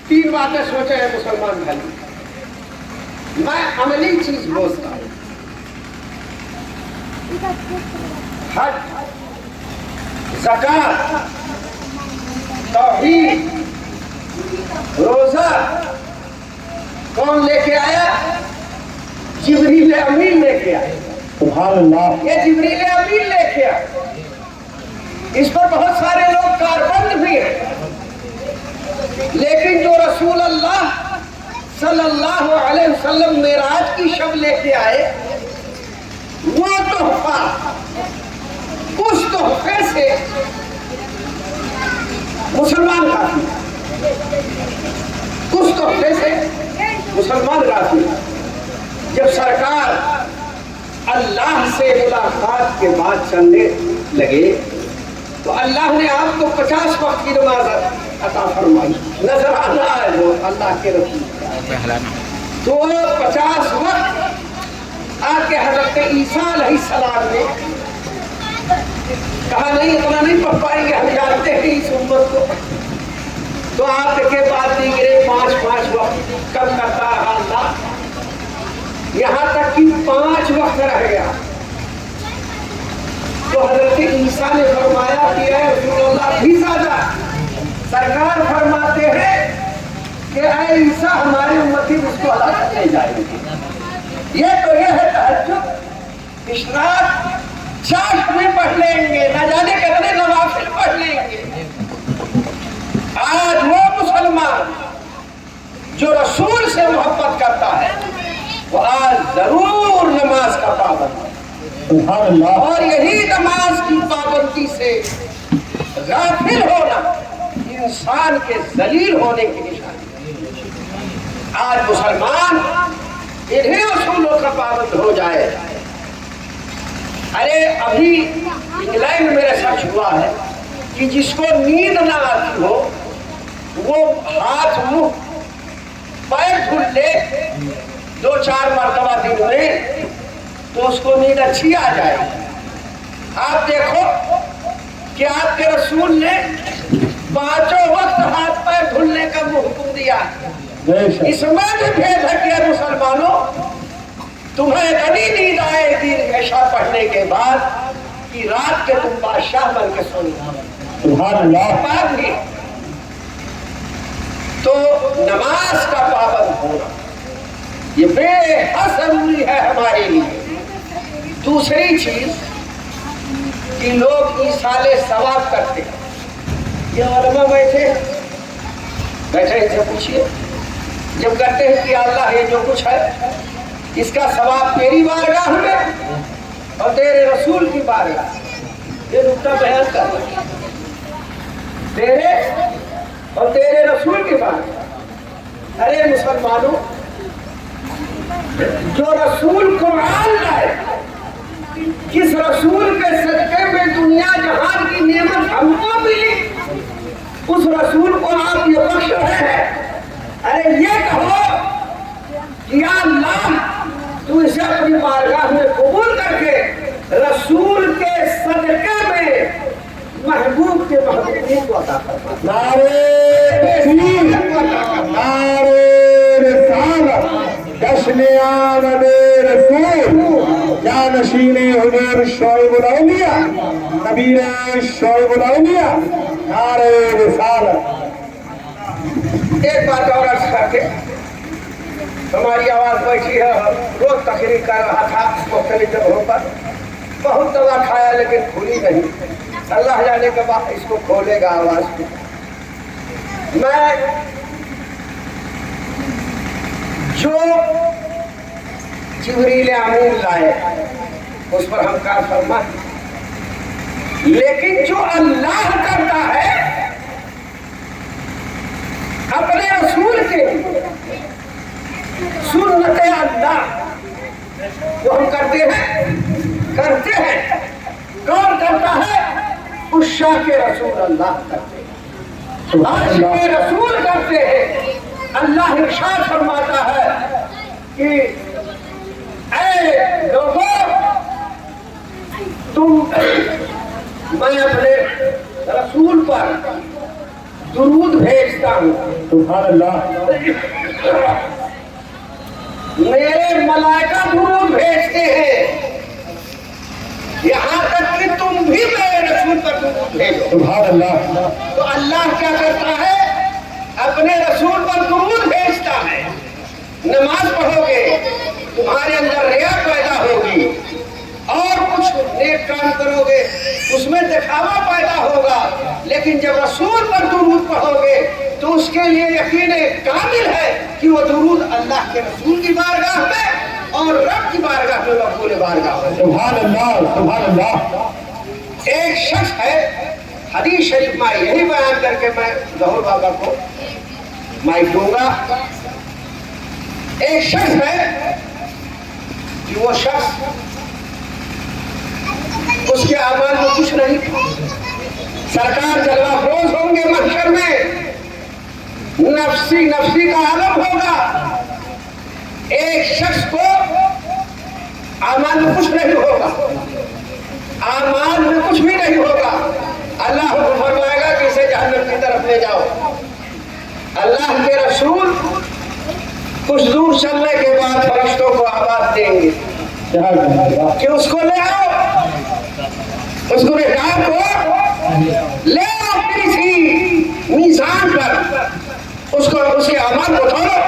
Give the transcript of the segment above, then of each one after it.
तीन बातें सोचे हैं मुसलमान भाई। मैं अमली चीज बोलता हूँ, हज, ज़कात, तौहीद, रोजा कौन लेके आया? जिब्रील अमीन लेके आए। सुभान अल्लाह। ये जिब्रील अमीन लेके आए। इस पर बहुत सारे लोग कारबंद भी हैं, लेकिन जो रसूल अल्लाह सल्लल्लाहु अलैहि वसल्लम मेराज की शब लेके आए, वो तोहफा, उस तोहफे से मुसलमान काफी, उस तोहफे से मुसलमान काफी। जब सरकार अल्लाह से मुलाकात के बाद चलने लगे तो अल्लाह ने आपको 50 वक्त की नमाज अता फरमाई। नजर आना है वो अल्लाह के रसूल, तो 50 वक्त आके हजरत ईसा अलैहिस्सलाम ने कहा नहीं इतना नहीं पढ़ पाएंगे, हम जानते हैं इस उम्मत को, तो आपके बाद दीगरे 5-5 वक्त कम करता रहा अल्लाह, यहाँ तक कि 5 वक्त रह गया। तो हजरत ईसा ने फरमाया कि ऐ रसूलुल्लाह भी ज्यादा। सरकार फरमाते हैं कि ऐ ईसा हमारे उम्मती उसको अदा करने जाएंगे। ये है तहज्जुद, इशराक, चाश में पढ़ लेंगे, न जाने कितने नवाफिल पढ़ लेंगे। आज वो मुसलमान जो रसूल से मोहब्बत करता है वो आज जरूर नमाज का पाबंद है। और यही नमाज की पाबंदी से गाफिल होना इंसान के जलील होने की निशानी। आज मुसलमान इन्हीं उसूलों का पाबंद हो जाए। अरे अभी इंग्लैंड में रिसर्च हुआ है कि जिसको नींद ना आती हो वो हाथ मुंह पैर धुल ले 2-4 मरतबा दिन में, तो उसको नींद अच्छी आ जाए। आप देखो कि आपके रसूल ने 5 वक्त हाथ पैर धुलने का हुक्म दिया। इसमें भी भेद है कि मुसलमानों, तुम्हें कभी नींद आएगी ऐशा पढ़ने के बाद कि रात के तुम बादशाह बन के सोना। तो नमाज का पाबंद होना ये बेहद जरूरी है हमारे लिए। दूसरी चीज कि लोग ईसाले सवाब करते हैं। ये उलमा बैठे इनसे पूछिए, जब कहते हैं कि अल्लाह ये जो कुछ है इसका सवाब तेरी बारगाह में और तेरे रसूल की बारगाह, ये नुक्ता बयान कर रहे हैं, तेरे और तेरे रसूल की बारगाह। अरे मुसलमानों, जो रसूल कुरान लाए, किस रसूल के सदके में दुनिया जहान की नेमत हमको मिली, उस रसूल को आप ये बख्श रहे हैं। अरे ये कहो कि या अल्लाह तू इसे अपनी बारगाह में कबूल करके रसूल के सदके में महबूब के महबूबी को अता फरमा। नारे रिसालत, जश्न-ए-आमद रसूल, जानशीन हुजूर शोएबुल औलिया, नबीर शोएबुल औलिया, नारे रिसालत। एक बात और अर्ज करके हमारी आवाज बैठी है, रोज तकरीर कर रहा था मुख्तलिफ जगहों पर, बहुत दवा खाया लेकिन खुली नहीं। अल्लाह जाने के बाद इसको खोलेगा आवाज को। मैं जो जिब्रील अमीन लाए उस पर हम कार फरमा, लेकिन जो अल्लाह करता है अपने रसूल के सुन्नत अल्लाह वो हम करते हैं। कौन करता है? उस शाह के रसूल अल्लाह करते हैं, के रसूल करते हैं। अल्लाह इरशाद फरमाता है कि ऐ लोगों, तुम मैं अपने रसूल पर दुरूद भेजता भेजता हूँ। सुभान अल्लाह। मेरे मलाइका दुरूद भेजते हैं, यहाँ तक कि तुम भी मेरे रसूल पर दुरूद भेजो। सुभान अल्लाह। तो अल्लाह क्या करता है, अपने रसूल पर दुरूद भेजता है। नमाज पढ़ोगे, तुम्हारे अंदर रिया पैदा होगी, और कुछ नेक काम करोगे, उसमें दिखावा पैदा होगा। लेकिन जब रसूल पर दुरूद पढ़ोगे तो उसके लिए यकीन कामिल है कि वो दुरूद अल्लाह के रसूल की बारगाह में और रब की बारगाह में मकबूल बारगाह है। सुभान अल्लाह, सुभान अल्लाह। एक शख्स है, हदीस शरीफ में यही बयान करके मैं जहूर बाबा को माइक दूंगा। एक शख्स है कि वो शख्स, उसके आमाल में कुछ नहीं, सरकार जलवाफरोज होंगे महशर में, नफसी नफसी का आलम होगा। एक शख्स को आमाल में कुछ नहीं होगा, आमाल में कुछ भी नहीं होगा। अल्लाह को फरमाएगा कि इसे जहन्नम की तरफ ले जाओ। अल्लाह के रसूल कुछ दूर चलने के बाद फरिश्तों को आवाज देंगे कि उसको ले आओ, उसको रिकाब को ले आओ किसी मीज़ान पर, उसको उसके अमल को तोलो।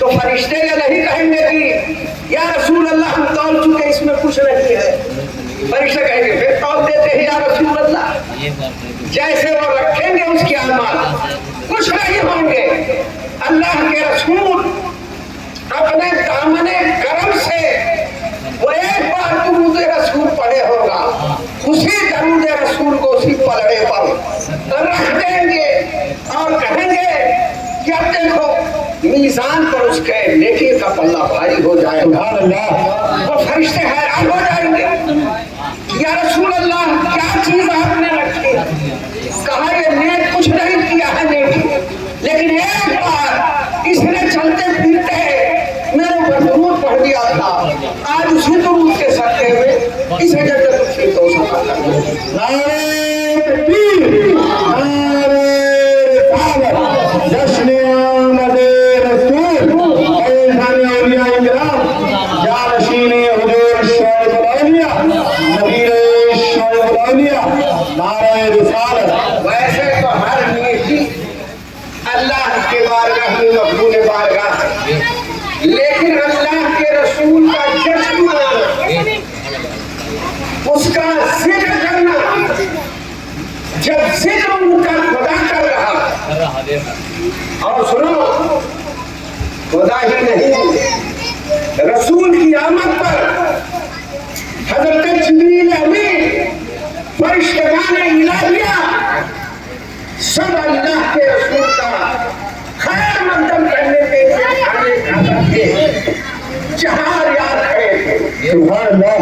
तो फरिश्ते ये नहीं कहेंगे कि या रसूल अल्लाह हम तौल चुके, इसमें कुछ नहीं है। फरिश्ते कहेंगे फिर तौल देते हैं या रसूल अल्लाह। जैसे वो रखेंगे उसके अमल कुछ नहीं होंगे। अल्लाह के रसूल अपने दामने करम से वो एक बार दुरूद रसूल पढ़े होगा, उसी दुरूद रसूल को उसी पलड़े पर रख देंगे और कहेंगे कि अब देखो मीज़ान पर उसके नेकी का पल्ला भारी हो जाएगा। वो फरिश्ते हैरान हो जाएंगे, या रसूल अल्लाह क्या चीज आपने रखी? कहा ये नेक कुछ नहीं किया है नेकी, लेकिन एक बार इसने चलते फिरते मेरे ऊपर दुरूद पढ़ दिया था, आज उसी दुरूद के सत्ते में इसे जन्नत नसीब हो सका। नारे तकबीर, नारे रिसालत, जश्न आमद रसूल, फैज़ान औलिया इकराम, जानशीन हुजूर शोएबुल औलिया, नबीर शोएबुल औलिया, नारे रिसालत। वैसे तो हर नेकी अल्लाह के बारगाह में मकबूल बारगाह है, लेकिन अल्लाह के रसूल का जश्न मनाना, उसका जिक्र करना, जब जिक्र उनका खुदा कर रहा, और सुनो खुदा ही नहीं, रसूल की आमद पर हजरत जिब्रील अमीन, फरिश्तेगान इलाहिया सब अल्लाह के रसूल का खैर मकदम करने के लिए आने थे, जहां याद खड़े थे। सुभान अल्लाह।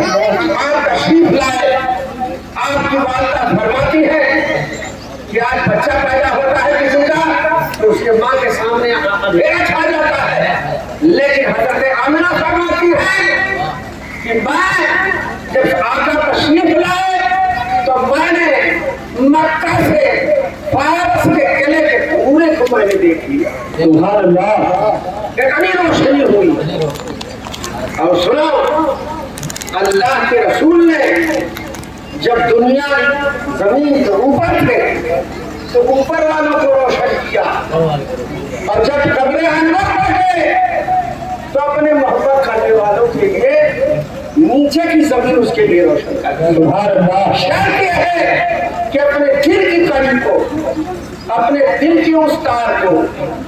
आप तशरीफ लाए, आपकी वालिदा फरमाती है कि आज बच्चा पैदा होता है किसी का तो उसके माँ के सामने अंधेरा छा जाता है, लेकिन हजरत आमिना फरमाती है कि मैं जब आका तशरीफ लाए तो मैंने मक्का से फारस के किले के पूरे को मैंने देख लिया। सुभान अल्लाह। इतनी रोशनी हुई। और सुनो, अल्लाह के रसूल ने जब दुनिया जमीन के ऊपर थे तो ऊपर वालों को रोशन किया, और जब कब्र अनवर पर गए तो अपने मोहब्बत करने वालों के लिए नीचे की जमीन उसके लिए रोशन कर दी। सुभान अल्लाह। शर्त यह है कि अपने दिल की कड़ी को, अपने दिल की उस तार को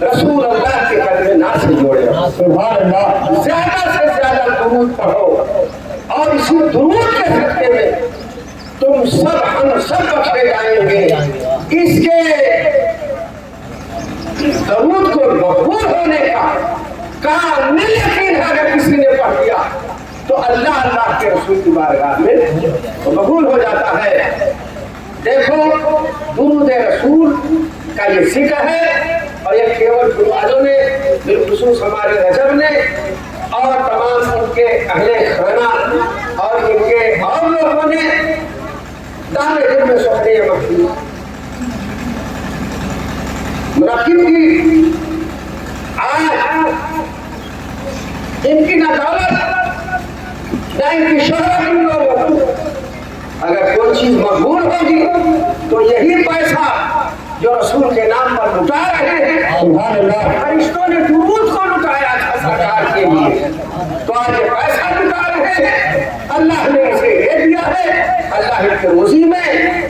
रसूल अल्लाह के कदम ना से जोड़े। सुभान अल्लाह। ज्यादा से ज्यादा दुरूद पढ़ो, और इसी दुरूद के सत्ते में तुम सब हम सब बख्शे जाएंगे। इसके दुरूद को मकबूल होने का यकीन है, अगर किसी ने पढ़ दिया तो अल्लाह अल्लाह के रसूल की बारगाह में तो कबूल हो जाता है। देखो दुरूद रसूल का ये जिक्र है, और ये केवल फुलवालों ने, बिलखुसूस हमारे रजब ने और तमाम उनके अहले खाना और इनके और लोगों ने दाने दिल में सुखने मखी منعقد کی، آج ان کی نہ دولت نہ ان کی شہرت ان لوگوں کو، اگر کوئی چیز مقبول ہوگی تو یہی پیسہ جو رسول کے نام پر لٹا رہے ہیں، سبحان اللہ، فرشتوں نے درود کو لٹایا تھا سرکار کے لیے، تو آج یہ پیسہ لٹا رہے ہیں، اللہ نے اسے دے دیا ہے، اللہ ان کے روزی میں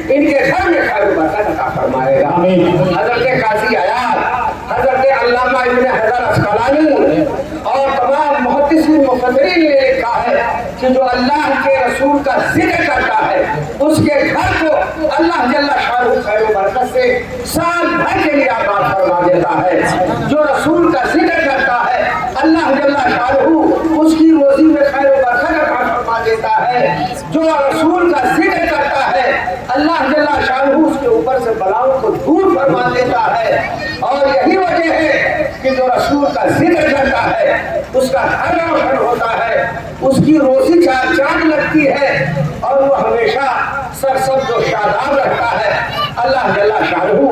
ان کے گھر میں خیر و برکت عطا فرمائے گا۔ حضرت قاضی عیاض، حضرت علامہ ابن حجر عسقلانی اور تمام محدثین مفسرین نے لکھا ہے کہ جو اللہ کے رسول کا ذکر کرتا ہے اس کے گھر کو اللہ جل شانہ خیر و برکت سے سال بھر کے لیے آباد فرما دیتا ہے۔ جو رسول کا ذکر کرتا ہے اللہ جل شانہ اس کی روزی میں خیر و برکت عطا فرما دیتا ہے۔ جو رسول کا ذکر کرتا ہے اللہ جل شانہ اس کے اوپر سے بلاؤں کو دور فرما دیتا ہے۔ اور یہی وجہ ہے کہ جو رسول کا ذکر کرتا ہے اس کا گھر روشن ہوتا ہے، اس کی روزی چار چاند لگتی ہے اور وہ ہمیشہ سرسبز و شاداب رہتا ہے۔ اللہ جل شانہ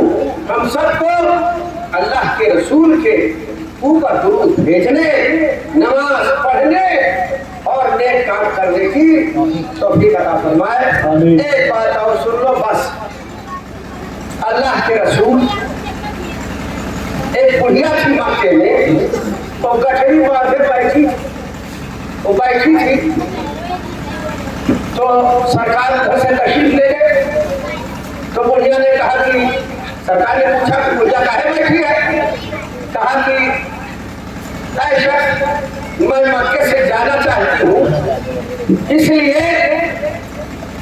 ہم سب کو اللہ کے رسول کے اوپر درود بھیجنے، نماز پڑھنے اور نیک کام کرنے کی توفیق عطا فرمائے۔ ایک بات اور سن لو بس، اللہ کے رسول ایک بڑھیا تھی مکے میں، وہ گٹھڑی باندھے بیٹھی تھی، تو سرکار گھر سے تشریف لے گئے، تو بڑھیا نے کہا کہ سرکار نے پوچھا کہ بڑھیا کاہے بیٹھی ہے؟ کہا کہ اے شخص میں مکے سے جانا چاہتی ہوں اس لیے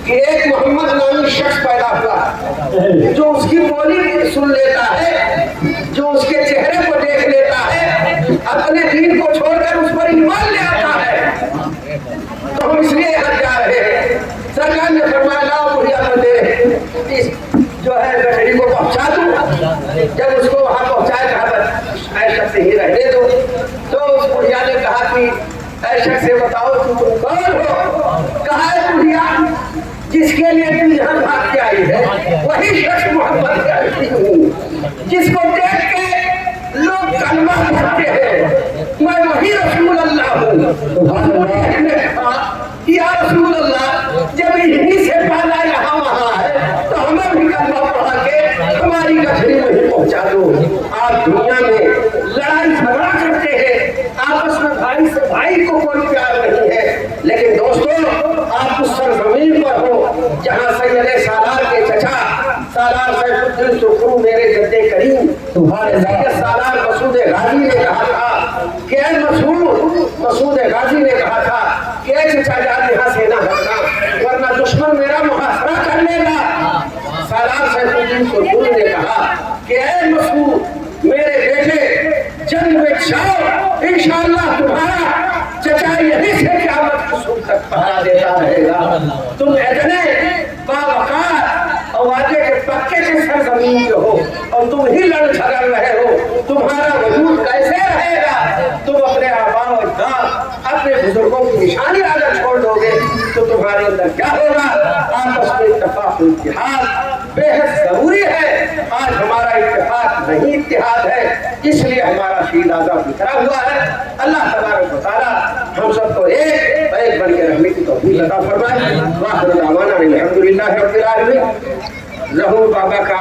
کہ ایک محمد نامی شخص پیدا ہوا جو اس کی بولی سن لیتا ہے، جو اس کے چہرے کو دیکھ لیتا ہے، اپنے دین کو چھوڑ کر اس پر ایمان لے آتا ہے، تو ہم اس لیے یہاں جا رہے ہیں۔ سرکار نے فرمایا لاؤ بڑھیا بندے جو ہے گٹھڑی کو پہنچا دوں، جب اس کو وہاں پہنچائے کہا اے شخص ہی رہنے دو، تو اس بڑھیا نے کہا کہ اے شخص سے بتاؤ تم کون ہو؟ کہا ہے بڑھیا جس کے لیے تم یہاں بھاگ کے آئی ہے وہی شخص محمد ہوں، جس کو دیکھ کے لوگ کلمہ پڑھتے ہیں، میں وہی رسول اللہ ہوں۔ نے کہا یا رسول اللہ جب انہی سے پالا یہاں وہاں ہے تو ہمیں بھی کلمہ پڑھا کے ہماری گٹھڑی میں ہی پہنچا دو۔ آپ دنیا میں لڑائی جھگڑا کرتے ہیں، آپس میں بھائی سے بھائی کو کوئی پیار نہیں ہے، لیکن دوستو آپ اس سرزمین پر ہو جہاں سید سالار کے چچا سالار سیف الدین سکھرو میرے جد کریم سالار مسعود غازی نے کہا تھا کہ اے مسعود غازی نے کہا تھا کہ اے چچا جان یہاں سے نہ ہٹنا ورنہ دشمن میرا محاصرہ کر لے گا۔ سالار سیف الدین سکھرو نے کہا کہ اے مسعود میرے بیٹے جنگ میں جاؤ، انشاءاللہ تمہارا چچا یہی سے قیامت کی صبح تک پہرا دیتا رہے گا۔ تم اتنے باوقار اور وعدے کے پکے کے سرزمین کے ہو اور تم ہی لڑ جھگڑ رہے ہو، تمہارا وجود کیسے رہے گا؟ تم اپنے آباء و اجداد اپنے بزرگوں کی نشانی اگر چھوڑ دو گے تو تمہارے اندر کیا ہوگا؟ آپس میں اتفاق و اتحاد بے حد ضروری ہے۔ آج ہمارا اتفاق نہیں اتحاد ہے، اس لیے ہمارا شہید اعظم بکھرا ہوا ہے۔ اللہ تبارک و تعالیٰ ہم سب کو ایک بن کے رہنے کی توفیق عطا فرمائے۔ وآخر دعوانا الحمدللہ رب العالمین۔ ظہور بابا کا